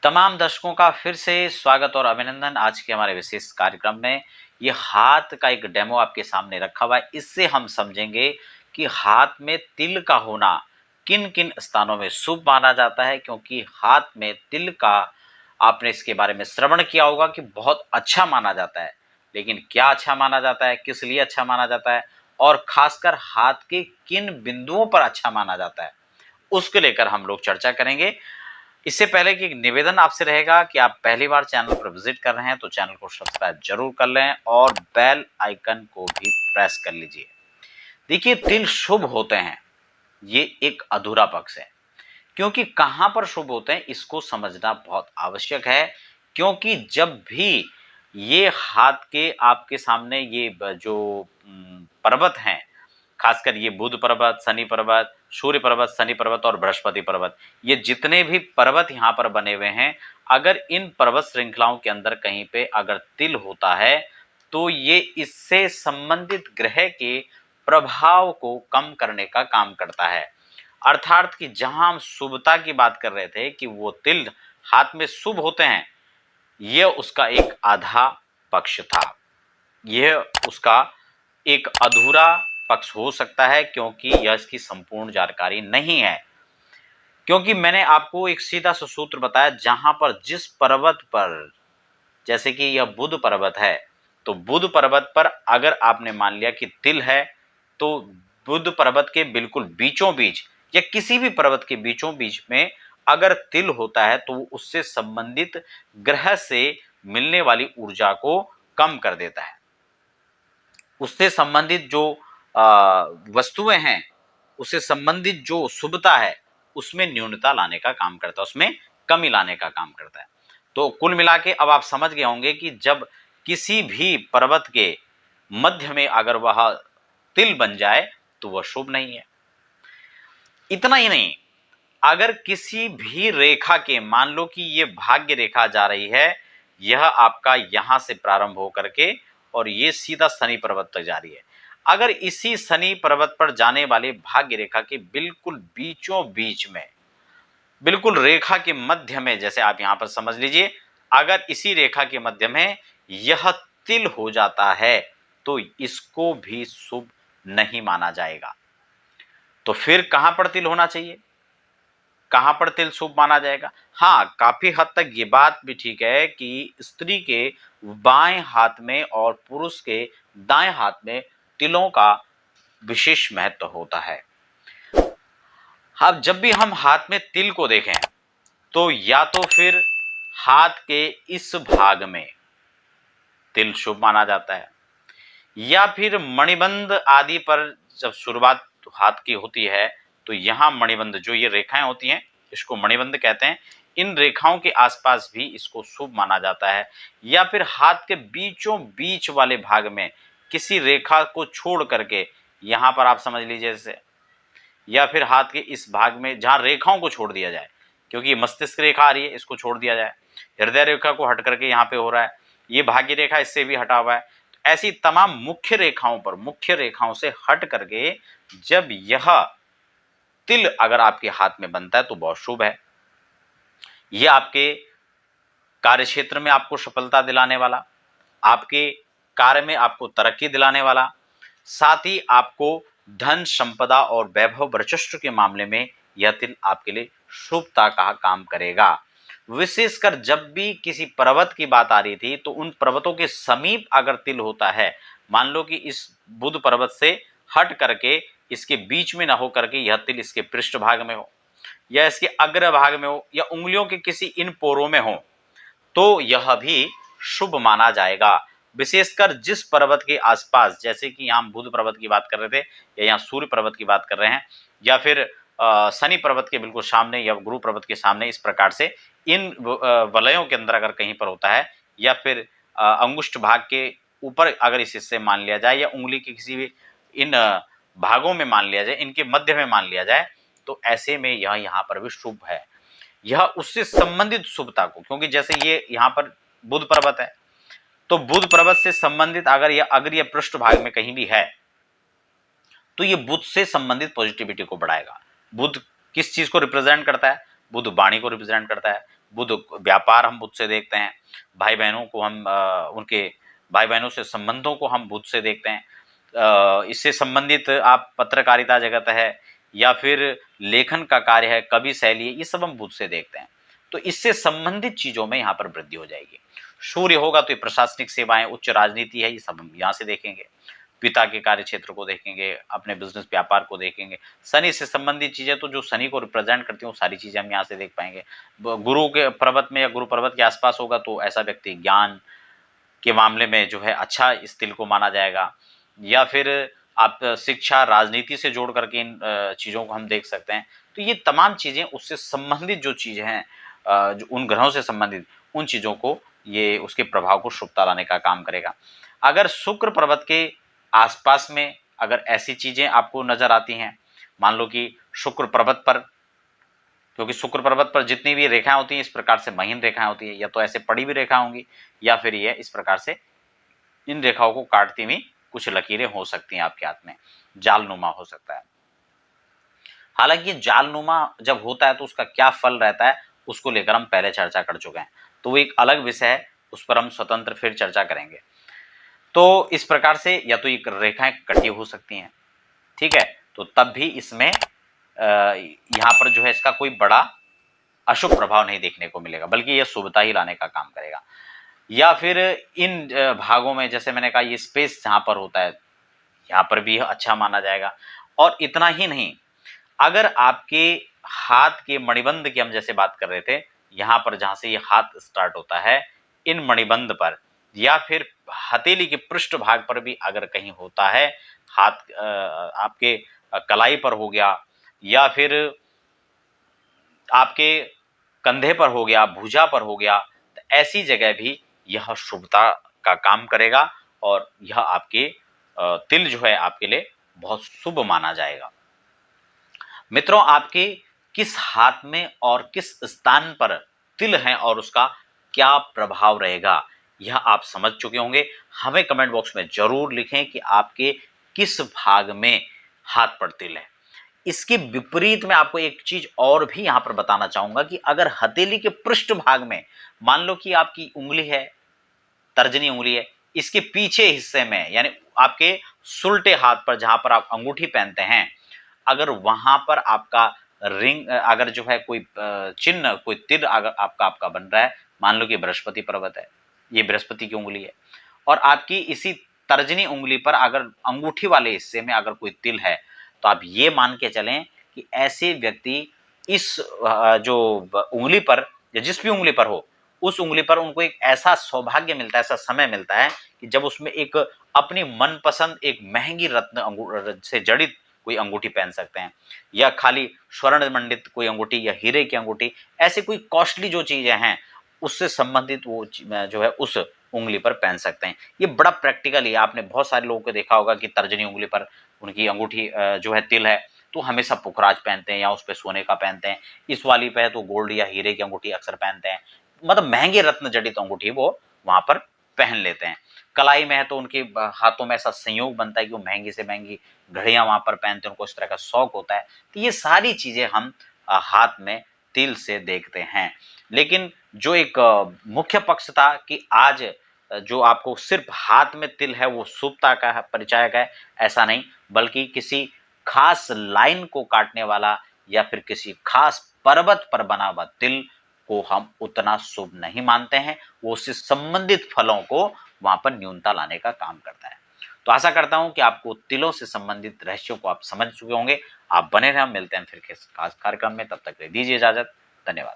तमाम दर्शकों का फिर से स्वागत और अभिनंदन। आज के हमारे विशेष कार्यक्रम में ये हाथ का एक डेमो आपके सामने रखा हुआ है। इससे हम समझेंगे कि हाथ में तिल का होना किन किन स्थानों में शुभ माना जाता है, क्योंकि हाथ में तिल का आपने इसके बारे में श्रवण किया होगा कि बहुत अच्छा माना जाता है। लेकिन क्या अच्छा माना जाता है, किस लिए अच्छा माना जाता है और खासकर हाथ के किन बिंदुओं पर अच्छा माना जाता है, उसको लेकर हम लोग चर्चा करेंगे। इससे पहले कि एक निवेदन आपसे रहेगा कि आप पहली बार चैनल पर विजिट कर रहे हैं तो चैनल को सब्सक्राइब जरूर कर लें और बेल आइकन को भी प्रेस कर लीजिए। देखिए, तिल शुभ होते हैं, ये एक अधूरा पक्ष है, क्योंकि कहां पर शुभ होते हैं इसको समझना बहुत आवश्यक है। क्योंकि जब भी ये हाथ के आपके सामने ये जो पर्वत हैं, खासकर ये बुध पर्वत, शनि पर्वत, सूर्य पर्वत, शनि पर्वत और बृहस्पति पर्वत, ये जितने भी पर्वत यहाँ पर बने हुए हैं, अगर इन पर्वत श्रृंखलाओं के अंदर कहीं पे अगर तिल होता है तो ये इससे संबंधित ग्रह के प्रभाव को कम करने का काम करता है। अर्थात कि जहां हम शुभता की बात कर रहे थे कि वो तिल हाथ में शुभ होते हैं, यह उसका एक आधा पक्ष था, यह उसका एक अधूरा पक्ष हो सकता है, क्योंकि यह इसकी संपूर्ण जानकारी नहीं है। क्योंकि मैंने आपको एक सीधा सा सूत्र बताया, जहां पर जिस पर्वत पर, जैसे कि यह बुध पर्वत है, तो बुध पर्वत पर अगर आपने मान लिया कि तिल है, तो बुध पर्वत के बिल्कुल बीचों बीच या किसी भी पर्वत के बीचों बीच में अगर तिल होता है तो उससे संबंधित ग्रह से मिलने वाली ऊर्जा को कम कर देता है। उससे संबंधित जो वस्तुएं हैं, उससे संबंधित जो शुभता है, उसमें न्यूनता लाने का काम करता है, उसमें कमी लाने का काम करता है। तो कुल मिला के अब आप समझ गए होंगे कि जब किसी भी पर्वत के मध्य में अगर वह तिल बन जाए तो वह शुभ नहीं है। इतना ही नहीं, अगर किसी भी रेखा के, मान लो कि ये भाग्य रेखा जा रही है, यह आपका यहां से प्रारंभ होकर के और ये सीधा शनि पर्वत तक जा रही है, अगर इसी शनि पर्वत पर जाने वाले भाग्य रेखा के बिल्कुल बीचों बीच में, बिल्कुल रेखा के मध्य में, जैसे आप यहां पर समझ लीजिए, अगर इसी रेखा के मध्य में यह तिल हो जाता है तो इसको भी शुभ नहीं माना जाएगा। तो फिर कहां पर तिल होना चाहिए, कहां पर तिल शुभ माना जाएगा? हाँ, काफी हद तक ये बात भी ठीक है कि स्त्री के बाएं हाथ में और पुरुष के दाएं हाथ में तिलों का विशेष महत्व होता है। अब जब भी हम हाथ में तिल को देखें तो या तो फिर हाथ के इस भाग में तिल शुभ माना जाता है, या फिर मणिबंध आदि पर जब शुरुआत हाथ की होती है तो यहां मणिबंध, जो ये रेखाएं होती हैं, इसको मणिबंध कहते हैं, इन रेखाओं के आसपास भी इसको शुभ माना जाता है। या फिर हाथ के बीचों बीच वाले भाग में किसी रेखा को छोड़ करके, यहां पर आप समझ लीजिए जैसे, या फिर हाथ के इस भाग में जहां रेखाओं को छोड़ दिया जाए, क्योंकि मस्तिष्क रेखा आ रही है, इसको छोड़ दिया जाए, हृदय रेखा को हट करके यहाँ पे हो रहा है, ये भाग्य रेखा इससे भी हटा हुआ है। ऐसी तमाम मुख्य रेखाओं पर, मुख्य रेखाओं से हट करके जब यह तिल अगर आपके हाथ में बनता है तो बहुत शुभ है। यह आपके कार्य क्षेत्र में आपको सफलता दिलाने वाला, आपके कार्य में आपको तरक्की दिलाने वाला, साथ ही आपको धन संपदा और वैभव वर्चस्व के मामले में यह तिल आपके लिए शुभता का काम करेगा। विशेषकर जब भी किसी पर्वत की बात आ रही थी तो उन पर्वतों के समीप अगर तिल होता है, मान लो कि इस बुध पर्वत से हट करके इसके बीच में ना हो करके यह तिल इसके पृष्ठ भाग में हो, या इसके अग्र भाग में हो, या उंगलियों के किसी इन पोरों में हो, तो यह भी शुभ माना जाएगा। विशेषकर जिस पर्वत के आसपास, जैसे कि यहाँ बुध पर्वत की बात कर रहे थे, या यहाँ सूर्य पर्वत की बात कर रहे हैं, या फिर शनि पर्वत के बिल्कुल सामने या गुरु पर्वत के सामने, इस प्रकार से इन वलयों के अंदर अगर कहीं पर होता है, या फिर अंगुष्ठ भाग के ऊपर अगर इस हिस्से मान लिया जाए, या उंगली के किसी भी इन भागों में मान लिया जाए, इनके मध्य में मान लिया जाए, तो ऐसे में यह यहाँ पर भी शुभ है। यह उससे संबंधित शुभता को, क्योंकि जैसे ये यहाँ पर बुध पर्वत है, तो बुध पर्वत से संबंधित अगर यह अग्र या पृष्ठ भाग में कहीं भी है तो ये बुध से संबंधित पॉजिटिविटी को बढ़ाएगा। बुध किस चीज को रिप्रेजेंट करता है? बुध वाणी को रिप्रेजेंट करता है। बुध व्यापार हम बुध से देखते हैं। भाई बहनों को हम उनके भाई बहनों से संबंधों को हम बुध से देखते हैं। इससे संबंधित आप पत्रकारिता जगत है या फिर लेखन का कार्य है, कवि शैली है, ये सब हम बुध से देखते हैं। तो इससे संबंधित चीजों में यहाँ पर वृद्धि हो जाएगी। सूर्य होगा तो ये प्रशासनिक सेवाएं, उच्च राजनीति है, ये सब हम यहाँ से देखेंगे। पिता के कार्य क्षेत्र को देखेंगे, अपने बिजनेस व्यापार को देखेंगे। शनि से संबंधित चीजें तो जो शनि को रिप्रेजेंट करती हैं वो सारी चीजें हम यहाँ से देख पाएंगे। गुरु के पर्वत में या गुरु पर्वत के आसपास होगा तो ऐसा व्यक्ति ज्ञान के मामले में जो है अच्छा इस तिल को माना जाएगा। या फिर आप शिक्षा राजनीति से जोड़ करके इन चीज़ों को हम देख सकते हैं। तो ये तमाम चीज़ें उससे संबंधित जो चीज़ें हैं, जो उन ग्रहों से संबंधित उन चीज़ों को, ये उसके प्रभाव को शुभता लाने का काम करेगा। अगर शुक्र पर्वत के आसपास में अगर ऐसी चीज़ें आपको नजर आती हैं, मान लो कि शुक्र पर्वत पर, क्योंकि शुक्र पर्वत पर जितनी भी रेखाएं होती हैं इस प्रकार से महीन रेखाएं होती है, या तो ऐसे पड़ी हुई रेखा होंगी या फिर ये इस प्रकार से इन रेखाओं को काटती हुई कुछ लकीरें हो सकती हैं आपके हाथ में, जालनुमा हो सकता है। हालांकि जालनुमा जब होता है तो उसका क्या फल रहता है उसको लेकर हम पहले चर्चा कर चुके हैं, तो वो एक अलग विषय है, उस पर हम स्वतंत्र फिर चर्चा करेंगे। तो इस प्रकार से या तो ये रेखाएं कटी हो सकती हैं, ठीक है, तो तब भी इसमें यहाँ पर जो है इसका कोई बड़ा अशुभ प्रभाव नहीं देखने को मिलेगा, बल्कि यह शुभता ही लाने का काम करेगा। या फिर इन भागों में जैसे मैंने कहा ये स्पेस जहां पर होता है यहाँ पर भी अच्छा माना जाएगा। और इतना ही नहीं, अगर आपके हाथ के मणिबंध की हम जैसे बात कर रहे थे, यहाँ पर जहां से ये हाथ स्टार्ट होता है, इन मणिबंध पर या फिर हथेली के पृष्ठ भाग पर भी अगर कहीं होता है, हाथ आपके कलाई पर हो गया या फिर आपके कंधे पर हो गया, भुजा पर हो गया, तो ऐसी जगह भी यह शुभता का काम करेगा और यह आपके तिल जो है आपके लिए बहुत शुभ माना जाएगा। मित्रों, आपके किस हाथ में और किस स्थान पर तिल है और उसका क्या प्रभाव रहेगा यह आप समझ चुके होंगे। हमें कमेंट बॉक्स में जरूर लिखें कि आपके किस भाग में हाथ पर तिल है। इसके विपरीत में आपको एक चीज और भी यहां पर बताना चाहूंगा कि अगर हथेली के पृष्ठ भाग में मान लो कि आपकी उंगली है, तर्जनी उंगली है, इसके पीछे हिस्से में यानी आपके सुलटे हाथ पर जहां पर आप अंगूठी पहनते हैं, अगर वहां पर आपका रिंग अगर जो है कोई चिन्ह, कोई तिर अगर आपका बन रहा है, मान लो कि बृहस्पति पर्वत है, ये बृहस्पति की उंगली है, और आपकी इसी तर्जनी उंगली पर अगर अंगूठी वाले हिस्से में अगर कोई तिल है, तो आप ये मान के चलें कि ऐसे व्यक्ति इस जो उंगली पर या जिस भी उंगली पर हो, उस उंगली पर उनको एक ऐसा सौभाग्य मिलता है, ऐसा समय मिलता है कि जब उसमें एक अपनी मनपसंद एक महंगी रत्न से जड़ित कोई अंगूठी पहन सकते हैं, या खाली स्वर्ण मंडित कोई अंगूठी या हीरे की अंगूठी, ऐसे कोई कॉस्टली जो चीजें हैं उससे संबंधित वो जो है उस उंगली पर पहन सकते हैं। ये बड़ा प्रैक्टिकल है, आपने बहुत सारे लोगों को देखा होगा कि तर्जनी उंगली पर उनकी अंगूठी जो है तिल है, तो हमेशा पुखराज पहनते हैं या उस पर सोने का पहनते हैं। इस वाली पे है तो गोल्ड या हीरे की अंगूठी अक्सर पहनते हैं, मतलब महंगे रत्न जड़ित अंगूठी वो वहां पर पहन लेते हैं। कलाई में है तो उनके हाथों में ऐसा संयोग बनता है कि वो महंगी से महंगी घड़ियां वहां पर पहनते हैं, उनको इस तरह का शौक होता है। तो ये सारी चीजें हम हाथ में तिल से देखते हैं। लेकिन जो एक मुख्य पक्ष था कि आज जो आपको सिर्फ हाथ में तिल है वो शुभता का है, परिचायक है, ऐसा नहीं, बल्कि किसी खास लाइन को काटने वाला या फिर किसी खास पर्वत पर बना हुआ तिल को हम उतना शुभ नहीं मानते हैं। वो उससे संबंधित फलों को वहां पर न्यूनता लाने का काम करता है। तो आशा करता हूं कि आपको तिलों से संबंधित रहस्यों को आप समझ चुके होंगे। आप बने रहें, हम मिलते हैं फिर खास कार्यक्रम में, तब तक दीजिए इजाजत। धन्यवाद।